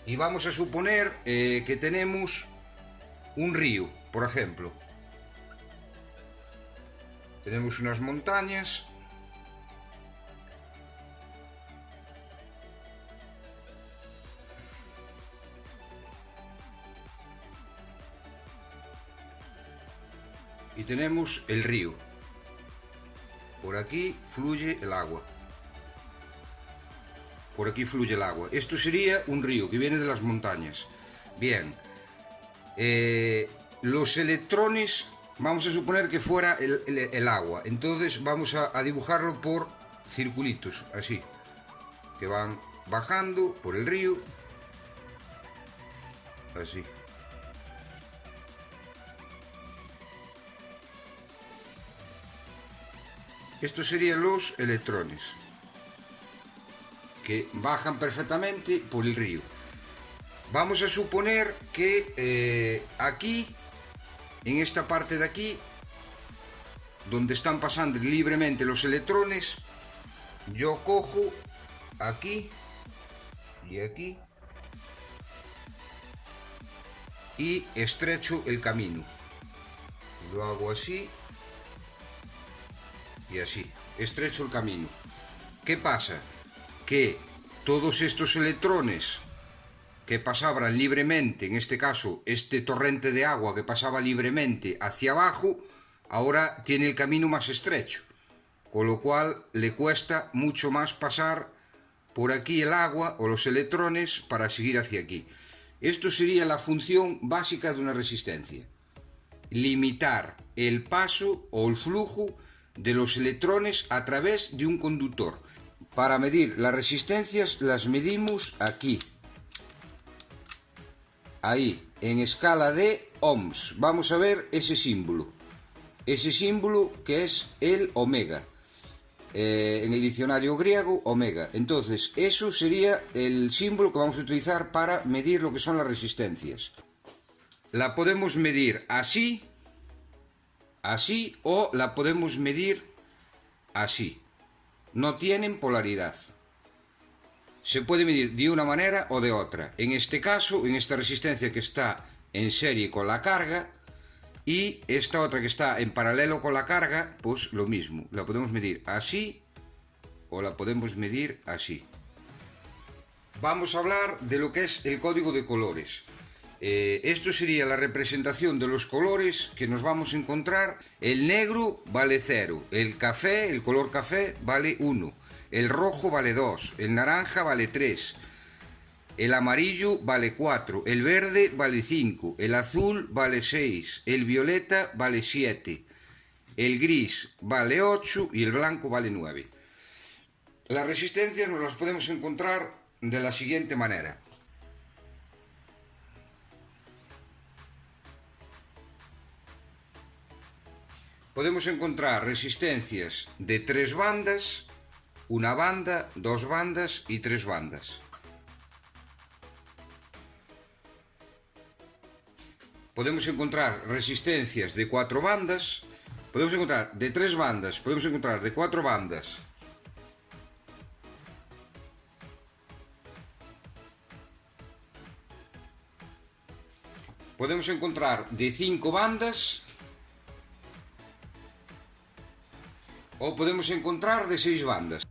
Y vamos a suponer que tenemos un río, por ejemplo. Tenemos unas montañas. Y tenemos el río. Por aquí fluye el agua. Por aquí fluye el agua. Esto sería un río que viene de las montañas. Bien. Los electrones, vamos a suponer que fuera el agua. Entonces vamos a dibujarlo por circulitos, así. Que van bajando por el río. Así. Estos serían los electrones, que bajan perfectamente por el río. Vamos a suponer que aquí, en esta parte de aquí, donde están pasando libremente los electrones, yo cojo aquí y aquí y estrecho el camino. Lo hago así y así, estrecho el camino. ¿Qué pasa? Que todos estos electrones que pasaban libremente, en este caso este torrente de agua que pasaba libremente hacia abajo, ahora tiene el camino más estrecho, con lo cual le cuesta mucho más pasar por aquí el agua o los electrones para seguir hacia aquí. Esto sería la función básica de una resistencia: limitar el paso o el flujo de los electrones a través de un conductor. Para medir las resistencias las medimos aquí, ahí, en escala de ohms. Vamos a ver ese símbolo que es el omega, en el diccionario griego, omega. Entonces eso sería el símbolo que vamos a utilizar para medir lo que son las resistencias. La podemos medir así, así, o la podemos medir así. No tienen polaridad. Se puede medir de una manera o de otra. En este caso, en esta resistencia que está en serie con la carga, y esta otra que está en paralelo con la carga, pues lo mismo. La podemos medir así o la podemos medir así. Vamos a hablar de lo que es el código de colores. Esto sería la representación de los colores que nos vamos a encontrar. El negro vale 0, el café, el color café, vale 1, el rojo vale 2, el naranja vale 3, el amarillo vale 4, el verde vale 5, el azul vale 6, el violeta vale 7, el gris vale 8 y el blanco vale 9. Las resistencias nos las podemos encontrar de la siguiente manera. Podemos encontrar resistencias de 3 bandas, una banda, 2 bandas y 3 bandas. Podemos encontrar resistencias de 4 bandas, podemos encontrar de 3 bandas, podemos encontrar de 4 bandas. Podemos encontrar de 5 bandas, o podemos encontrar de 6 bandas.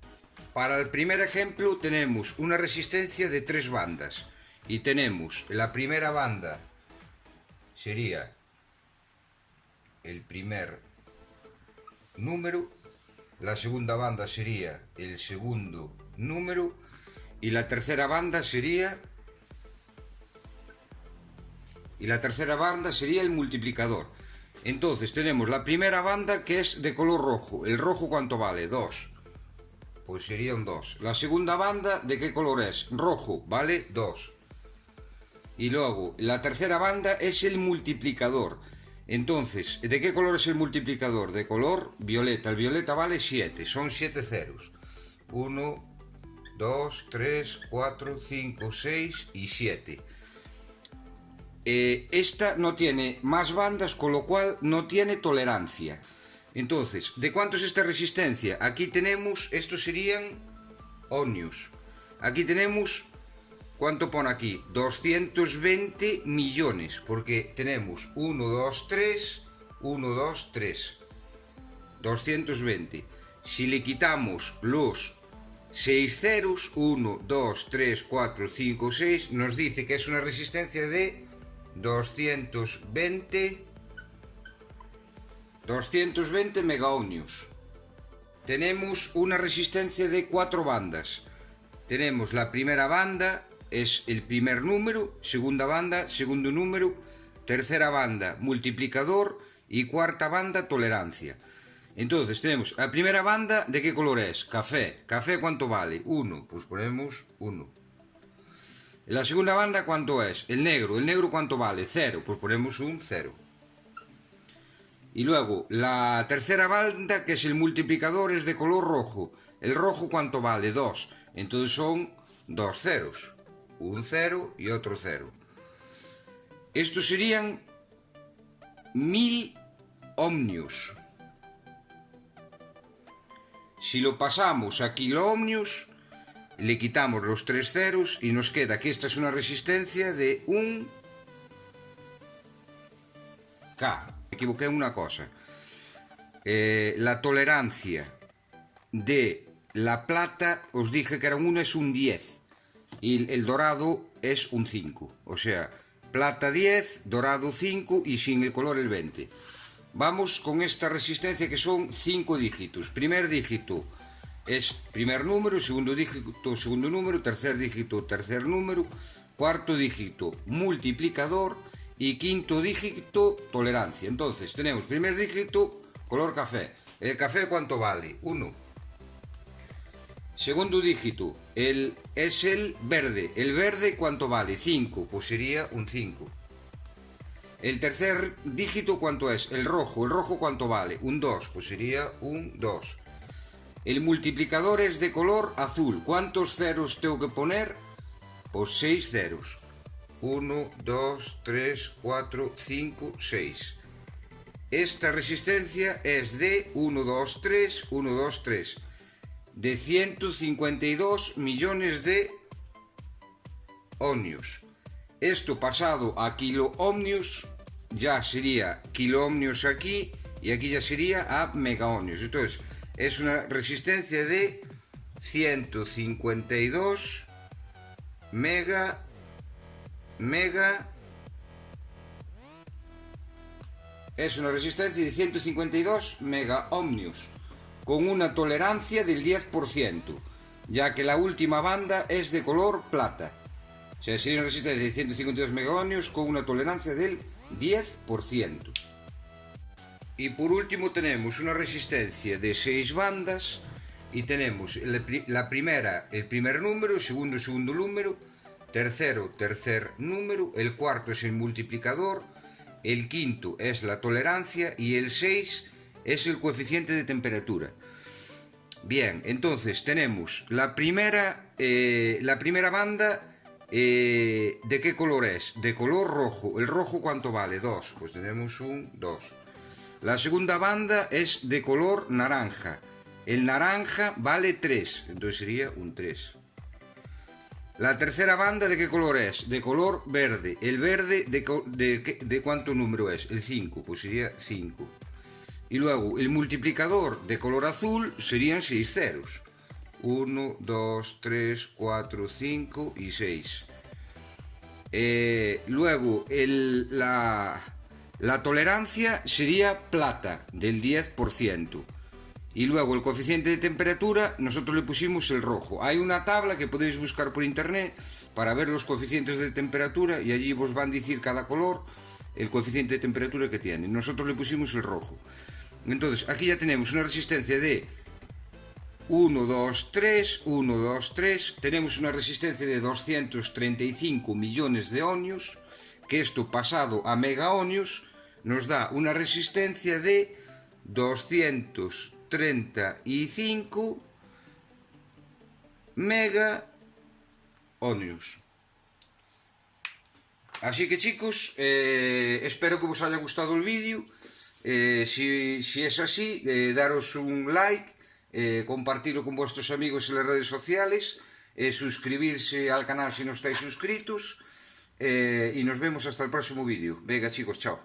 Para el primer ejemplo tenemos una resistencia de 3 bandas y tenemos la primera banda, sería el primer número, la segunda banda sería el segundo número y la tercera banda sería el multiplicador. Entonces tenemos la primera banda que es de color rojo. ¿El rojo cuánto vale? 2. Pues sería un 2. La segunda banda, ¿de qué color es? Rojo, vale 2. Y luego la tercera banda es el multiplicador. Entonces, ¿de qué color es el multiplicador? De color violeta. El violeta vale 7. Son 7 ceros. 1, 2, 3, 4, 5, 6 y 7. Esta no tiene más bandas, con lo cual no tiene tolerancia. Entonces, ¿de cuánto es esta resistencia? Aquí tenemos, estos serían ohmios. Aquí tenemos ¿cuánto pone aquí? 220 millones, porque tenemos 1, 2, 3, 1, 2, 3. 220. Si le quitamos los 6 ceros, 1, 2, 3, 4, 5, 6, nos dice que es una resistencia de 220 megaohmios. Tenemos una resistencia de 4 bandas. Tenemos la primera banda, es el primer número, segunda banda, segundo número, tercera banda, multiplicador y cuarta banda, tolerancia. Entonces tenemos la primera banda, ¿de qué color es? Café. ¿Café cuánto vale? 1, pues ponemos 1. La segunda banda, ¿cuánto es? El negro. ¿El negro cuánto vale? 0, pues ponemos un 0. Y luego, la tercera banda, que es el multiplicador, es de color rojo. ¿El rojo cuánto vale? 2. Entonces son 2 ceros. Un 0 y otro 0. Estos serían 1000 ohmios. Si lo pasamos a kiloohmios, le quitamos los 3 ceros y nos queda que esta es una resistencia de 1 K. Me equivoqué en una cosa. La tolerancia de la plata, os dije que era un 1, es un 10. Y el dorado es un 5. O sea, plata 10, dorado 5 y sin el color el 20. Vamos con esta resistencia que son 5 dígitos. Primer dígito es primer número, segundo dígito, segundo número, tercer dígito, tercer número, cuarto dígito, multiplicador y quinto dígito, tolerancia. Entonces tenemos primer dígito, color café. ¿El café cuánto vale? 1. Segundo dígito, es el verde. ¿El verde cuánto vale? 5, pues sería un 5. El tercer dígito, ¿cuánto es? El rojo. ¿El rojo cuánto vale? Un 2, pues sería un 2. El multiplicador es de color azul. ¿Cuántos ceros tengo que poner? Pues 6 ceros. 1, 2, 3, 4, 5, 6. Esta resistencia es de 1, 2, 3, 1, 2, 3. De 152 millones de ohmios. Esto pasado a kiloohmios ya sería kiloohmios aquí y aquí ya sería a megaohmios. Entonces es una resistencia de 152 es una resistencia de 152 megaohmios con una tolerancia del 10%, ya que la última banda es de color plata. O sea, sería una resistencia de 152 megaohmios con una tolerancia del 10%. Y por último tenemos una resistencia de 6 bandas y tenemos la primera, el primer número, segundo número, tercer número, el cuarto es el multiplicador, el quinto es la tolerancia y el 6 es el coeficiente de temperatura. Bien, entonces tenemos la primera banda. ¿De qué color es? De color rojo. ¿El rojo cuánto vale? 2. Pues tenemos un 2. La segunda banda es de color naranja. El naranja vale 3. Entonces sería un 3. La tercera banda, ¿de qué color es? De color verde. ¿El verde de cuánto número es? El 5. Pues sería 5. Y luego el multiplicador de color azul serían 6 ceros. 1, 2, 3, 4, 5 y 6. Luego la tolerancia sería plata del 10%. Y luego el coeficiente de temperatura nosotros le pusimos el rojo. Hay una tabla que podéis buscar por internet para ver los coeficientes de temperatura y allí vos van a decir cada color el coeficiente de temperatura que tiene. Nosotros le pusimos el rojo. Entonces aquí ya tenemos una resistencia de 1, 2, 3, 1, 2, 3. Tenemos una resistencia de 235 millones de ohmios, que esto pasado a megaohmios nos da una resistencia de 235 megaohmios. Así que chicos, espero que os haya gustado el vídeo. Si es así, daros un like, compartirlo con vuestros amigos en las redes sociales suscribirse al canal si no estáis suscritos. Y nos vemos hasta el próximo vídeo. Venga chicos, chao.